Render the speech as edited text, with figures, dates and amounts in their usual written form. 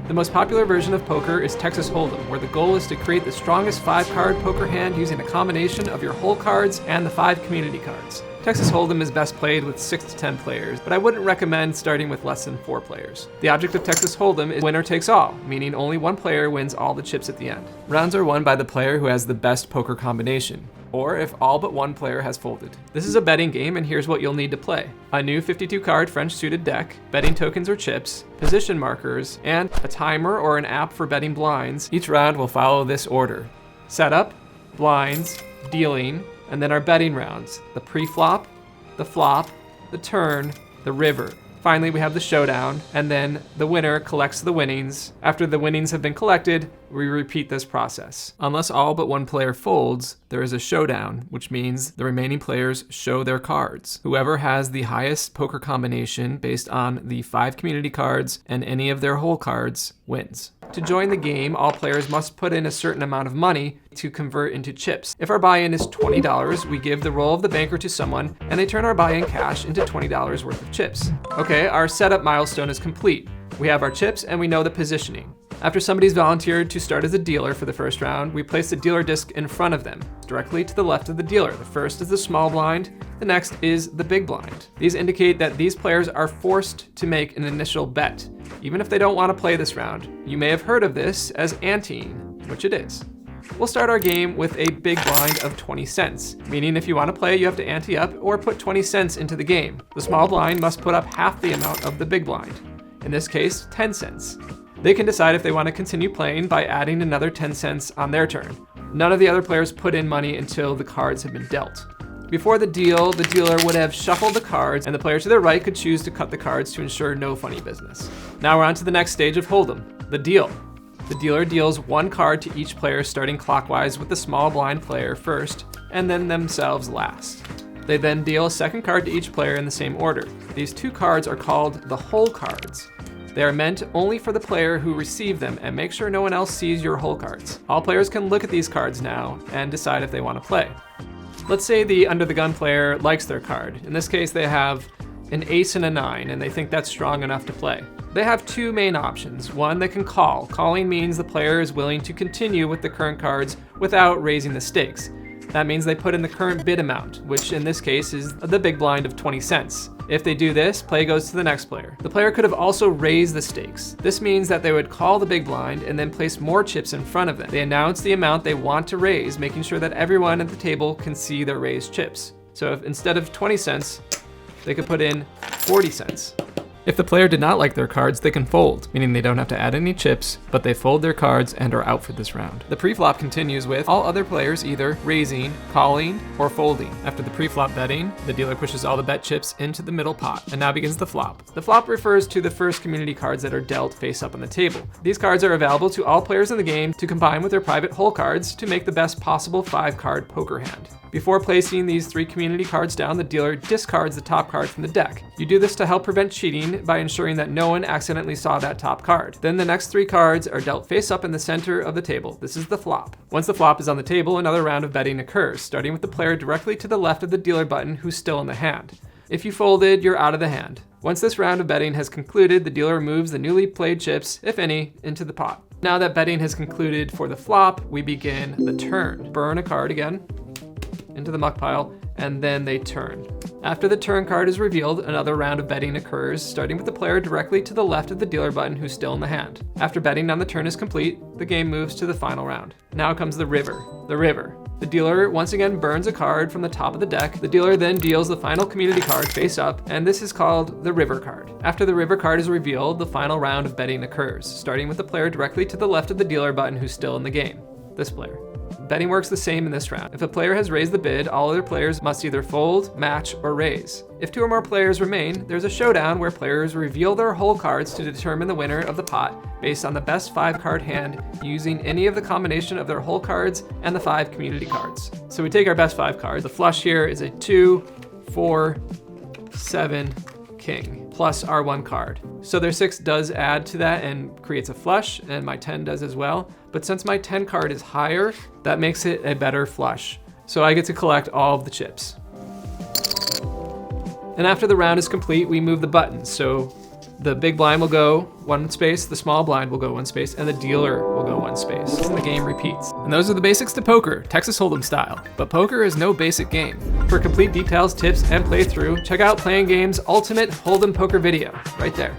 The most popular version of poker is Texas Hold'em, where the goal is to create the strongest 5-card poker hand using a combination of your whole cards and the 5 community cards. Texas Hold'em is best played with 6 to 10 players, but I wouldn't recommend starting with less than 4 players. The object of Texas Hold'em is winner takes all, meaning only one player wins all the chips at the end. Rounds are won by the player who has the best poker combination, or if all but one player has folded. This is a betting game, and here's what you'll need to play. A new 52-card French suited deck, betting tokens or chips, position markers, and a timer or an app for betting blinds. Each round will follow this order: setup, blinds, dealing, and then our betting rounds: the pre-flop, the flop, the turn, the river. Finally, we have the showdown, and then the winner collects the winnings. After the winnings have been collected, we repeat this process. Unless all but one player folds, there is a showdown, which means the remaining players show their cards. Whoever has the highest poker combination based on the 5 community cards and any of their whole cards wins. To join the game, all players must put in a certain amount of money to convert into chips. If our buy-in is $20, we give the role of the banker to someone, and they turn our buy-in cash into $20 worth of chips. Okay, our setup milestone is complete. We have our chips and we know the positioning. After somebody's volunteered to start as a dealer for the first round, we place the dealer disc in front of them, directly to the left of the dealer. The first is the small blind, the next is the big blind. These indicate that these players are forced to make an initial bet, even if they don't want to play this round. You may have heard of this as anteing, which it is. We'll start our game with a big blind of 20 cents, meaning if you want to play, you have to ante up or put 20 cents into the game. The small blind must put up half the amount of the big blind, in this case, 10 cents. They can decide if they want to continue playing by adding another 10 cents on their turn. None of the other players put in money until the cards have been dealt. Before the deal, the dealer would have shuffled the cards, and the player to their right could choose to cut the cards to ensure no funny business. Now we're on to the next stage of Hold'em, the deal. The dealer deals 1 card to each player, starting clockwise with the small blind player first, and then themselves last. They then deal a second card to each player in the same order. These 2 cards are called the whole cards. They are meant only for the player who received them, and make sure no one else sees your whole cards. All players can look at these cards now and decide if they want to play. Let's say the under the gun player likes their card. In this case, they have an ace and a 9, and they think that's strong enough to play. They have 2 main options. One, they can call. Calling means the player is willing to continue with the current cards without raising the stakes. That means they put in the current bid amount, which in this case is the big blind of 20 cents. If they do this, play goes to the next player. The player could have also raised the stakes. This means that they would call the big blind and then place more chips in front of them. They announce the amount they want to raise, making sure that everyone at the table can see their raised chips. So if instead of 20 cents, they could put in 40 cents. If the player did not like their cards, they can fold, meaning they don't have to add any chips, but they fold their cards and are out for this round. The pre-flop continues with all other players either raising, calling, or folding. After the pre-flop betting, the dealer pushes all the bet chips into the middle pot, and now begins the flop. The flop refers to the first community cards that are dealt face up on the table. These cards are available to all players in the game to combine with their private hole cards to make the best possible 5-card poker hand. Before placing these 3 community cards down, the dealer discards the top card from the deck. You do this to help prevent cheating by ensuring that no one accidentally saw that top card. Then the next 3 cards are dealt face up in the center of the table. This is the flop. Once the flop is on the table, another round of betting occurs, starting with the player directly to the left of the dealer button who's still in the hand. If you folded, you're out of the hand. Once this round of betting has concluded, the dealer moves the newly played chips, if any, into the pot. Now that betting has concluded for the flop, we begin the turn. Burn a card again into the muck pile, and then they turn. After the turn card is revealed, another round of betting occurs, starting with the player directly to the left of the dealer button who's still in the hand. After betting on the turn is complete, the game moves to the final round. Now comes the river. The river. The dealer once again burns a card from the top of the deck. The dealer then deals the final community card face up, and this is called the river card. After the river card is revealed, the final round of betting occurs, starting with the player directly to the left of the dealer button who's still in the game. This player. Betting works the same in this round. If a player has raised the bid, all other players must either fold, match, or raise. If 2 or more players remain, there's a showdown where players reveal their whole cards to determine the winner of the pot based on the best 5-card hand using any of the combination of their whole cards and the 5 community cards. So we take our best 5 cards. The flush here is a 2, 4, 7, king, plus our 1 card. So their 6 does add to that and creates a flush, and my 10 does as well. But since my 10 card is higher, that makes it a better flush. So I get to collect all of the chips. And after the round is complete, we move the buttons. So The big blind will go one space, the small blind will go one space, and the dealer will go one space. And the game repeats. And those are the basics to poker, Texas Hold'em style. But poker is no basic game. For complete details, tips, and playthrough, check out Playing Games' Ultimate Hold'em Poker video, right there.